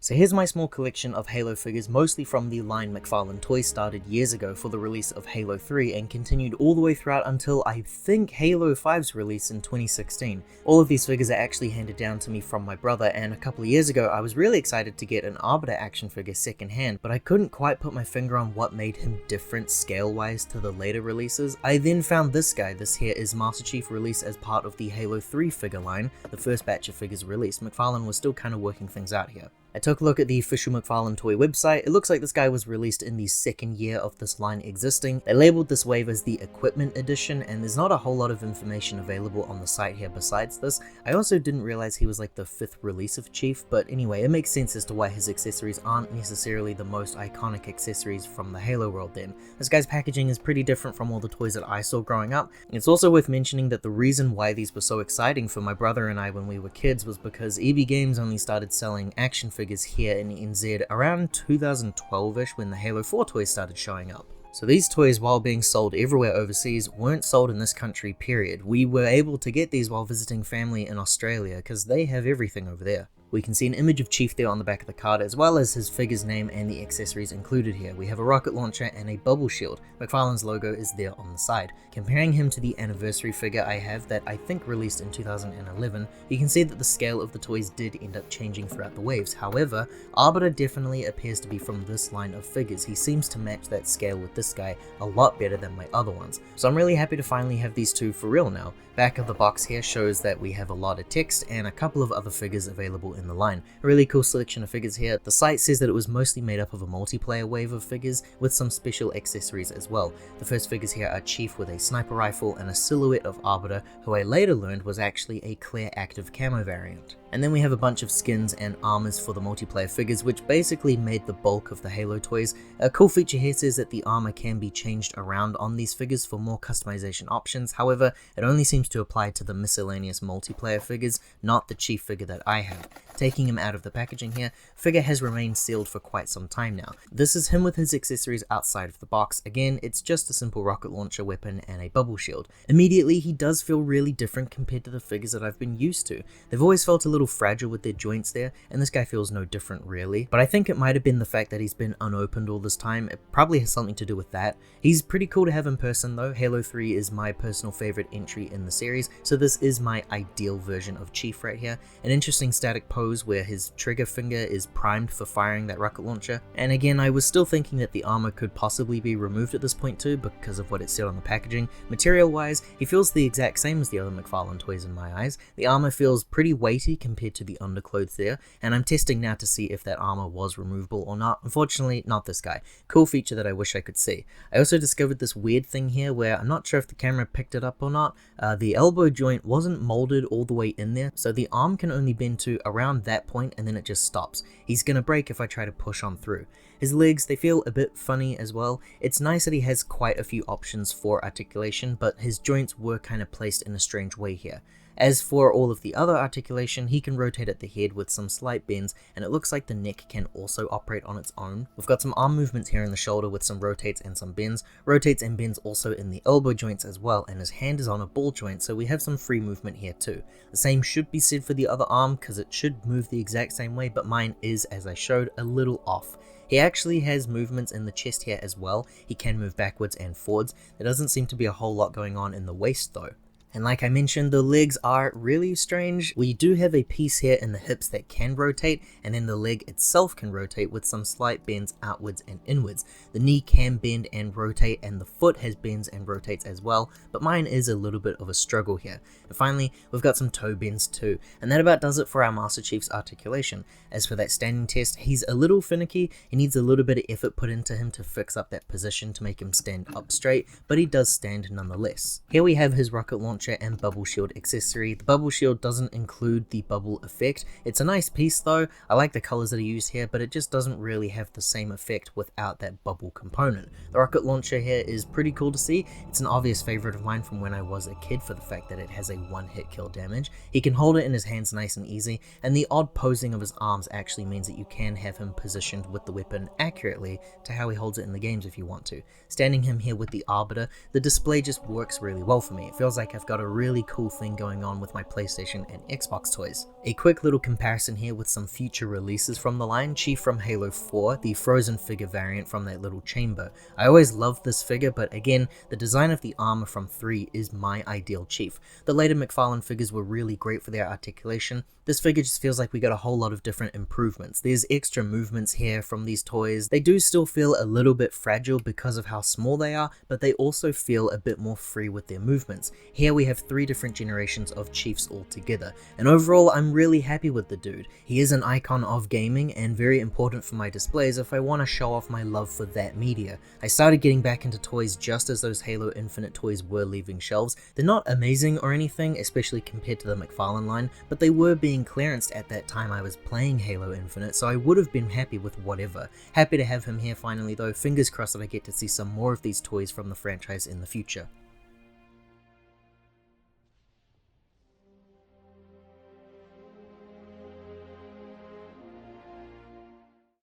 So here's my small collection of Halo figures, mostly from the line McFarlane Toys, started years ago for the release of Halo 3 and continued all the way throughout until I think Halo 5's release in 2016. All of these figures are actually handed down to me from my brother, and a couple of years ago I was really excited to get an Arbiter action figure secondhand, but I couldn't quite put my finger on what made him different scale-wise to the later releases. I then found this guy. This here is Master Chief, released as part of the Halo 3 figure line, the first batch of figures released. McFarlane was still kind of working things out here. I took a look at the official McFarlane toy website. It looks like this guy was released in the second year of this line existing. They labeled this wave as the Equipment Edition, and there's not a whole lot of information available on the site here besides this. I also didn't realize he was like the 5th release of Chief, but anyway, it makes sense as to why his accessories aren't necessarily the most iconic accessories from the Halo world then. This guy's packaging is pretty different from all the toys that I saw growing up. It's also worth mentioning that the reason why these were so exciting for my brother and I when we were kids was because EB Games only started selling action figures here in NZ around 2012ish, when the Halo 4 toys started showing up. So these toys, while being sold everywhere overseas, weren't sold in this country, period. We were able to get these while visiting family in Australia because they have everything over there. We can see an image of Chief there on the back of the card, as well as his figure's name and the accessories included here. We have a rocket launcher and a bubble shield. McFarlane's logo is there on the side. Comparing him to the anniversary figure I have that I think released in 2011, you can see that the scale of the toys did end up changing throughout the waves. However, Arbiter definitely appears to be from this line of figures. He seems to match that scale with this guy a lot better than my other ones. So I'm really happy to finally have these two for real now. Back of the box here shows that we have a lot of text and a couple of other figures available in the line. A really cool selection of figures here. The site says that it was mostly made up of a multiplayer wave of figures with some special accessories as well. The first figures here are Chief with a sniper rifle and a silhouette of Arbiter, who I later learned was actually a clear active camo variant. And then we have a bunch of skins and armors for the multiplayer figures, which basically made the bulk of the Halo toys. A cool feature here says that the armor can be changed around on these figures for more customization options. However, it only seems to apply to the miscellaneous multiplayer figures, not the Chief figure that I have. Taking him out of the packaging here, figure has remained sealed for quite some time now. This is him with his accessories outside of the box. Again, it's just a simple rocket launcher weapon and a bubble shield. Immediately, he does feel really different compared to the figures that I've been used to. They've always felt a little fragile with their joints there, and this guy feels no different really. But I think it might have been the fact that he's been unopened all this time. It probably has something to do with that. He's pretty cool to have in person though. Halo 3 is my personal favorite entry in the series, so this is my ideal version of Chief right here. An interesting static pose where his trigger finger is primed for firing that rocket launcher. And again, I was still thinking that the armor could possibly be removed at this point too, because of what it said on the packaging. Material wise, he feels the exact same as the other McFarlane toys in my eyes. The armor feels pretty weighty compared to the underclothes there, and I'm testing now to see if that armor was removable or not. Unfortunately, not this guy. Cool feature that I wish I could see. I also discovered this weird thing here where I'm not sure if the camera picked it up or not. The elbow joint wasn't molded all the way in there, so the arm can only bend to around that point and then it just stops. He's gonna break if I try to push on through. His legs, they feel a bit funny as well. It's nice that he has quite a few options for articulation, but his joints were kind of placed in a strange way here. As for all of the other articulation, he can rotate at the head with some slight bends, and it looks like the neck can also operate on its own. We've got some arm movements here in the shoulder with some rotates and some bends. Rotates and bends also in the elbow joints as well, and his hand is on a ball joint, so we have some free movement here too. The same should be said for the other arm, because it should move the exact same way, but mine is, as I showed, a little off. He actually has movements in the chest here as well. He can move backwards and forwards. There doesn't seem to be a whole lot going on in the waist though. And like I mentioned, the legs are really strange. We do have a piece here in the hips that can rotate, and then the leg itself can rotate with some slight bends outwards and inwards. The knee can bend and rotate, and the foot has bends and rotates as well, but mine is a little bit of a struggle here. And finally, we've got some toe bends too, and that about does it for our Master Chief's articulation. As for that standing test, he's a little finicky. He needs a little bit of effort put into him to fix up that position to make him stand up straight, but he does stand nonetheless. Here we have his rocket launcher and bubble shield accessory. The bubble shield doesn't include the bubble effect. It's a nice piece though. I like the colors that are used here, but it just doesn't really have the same effect without that bubble component. The rocket launcher here is pretty cool to see. It's an obvious favorite of mine from when I was a kid for the fact that it has a one-hit kill damage. He can hold it in his hands nice and easy, and the odd posing of his arms actually means that you can have him positioned with the weapon accurately to how he holds it in the games if you want to. Standing him here with the Arbiter, the display just works really well for me. It feels like I've got got a really cool thing going on with my PlayStation and Xbox toys. A quick little comparison here with some future releases from the line. Chief from Halo 4, the frozen figure variant from that little chamber. I always loved this figure, but again, the design of the armor from 3 is my ideal Chief. The later McFarlane figures were really great for their articulation. This figure just feels like we got a whole lot of different improvements. There's extra movements here from these toys. They do still feel a little bit fragile because of how small they are, but they also feel a bit more free with their movements. Here we have 3 different generations of Chiefs all together, and overall I'm really happy with the dude. He is an icon of gaming and very important for my displays if I want to show off my love for that media. I started getting back into toys just as those Halo Infinite toys were leaving shelves. They're not amazing or anything, especially compared to the McFarlane line, but they were being clearanced at that time I was playing Halo Infinite, so I would have been happy with whatever. Happy to have him here finally though, fingers crossed that I get to see some more of these toys from the franchise in the future.